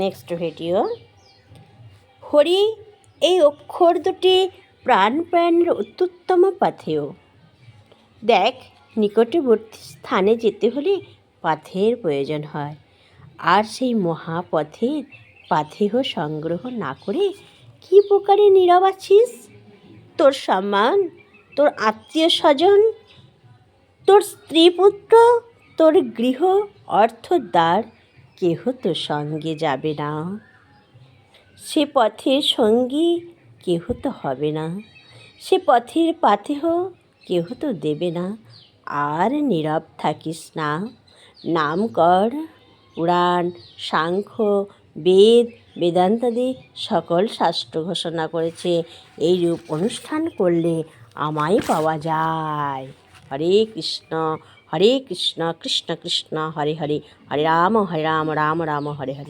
Next video. Hari এই অক্ষর দুটি প্রাণের অত্যুত্তম পাথেয়। দেখ, নিকটবর্তী স্থানে যেতে হলে পাথের প্রয়োজন হয়, আর সেই মহাপথের পাথেয় সংগ্রহ না করে কী প্রকারে নীরব আছিস? তোর সম্মান, তোর আত্মীয় স্বজন, তোর স্ত্রী পুত্র, তোর গৃহ অর্থদ্বার কেহ তো সঙ্গে যাবে না। সে পথের সঙ্গী কেহ তো হবে না, সে পথের পাথেয় কেহ তো দেবে না। আর নীরব থাকিস না, নাম কর। পুরাণ, সাংখ্য, বেদ, বেদান্তাদি সকল শাস্ত্র ঘোষণা করেছে এইরূপ অনুষ্ঠান করলে আমায় পাওয়া যায়। হরে কৃষ্ণ কৃষ্ণ কৃষ্ণ হরে হরে, হরে রাম রাম রাম হরে হরে।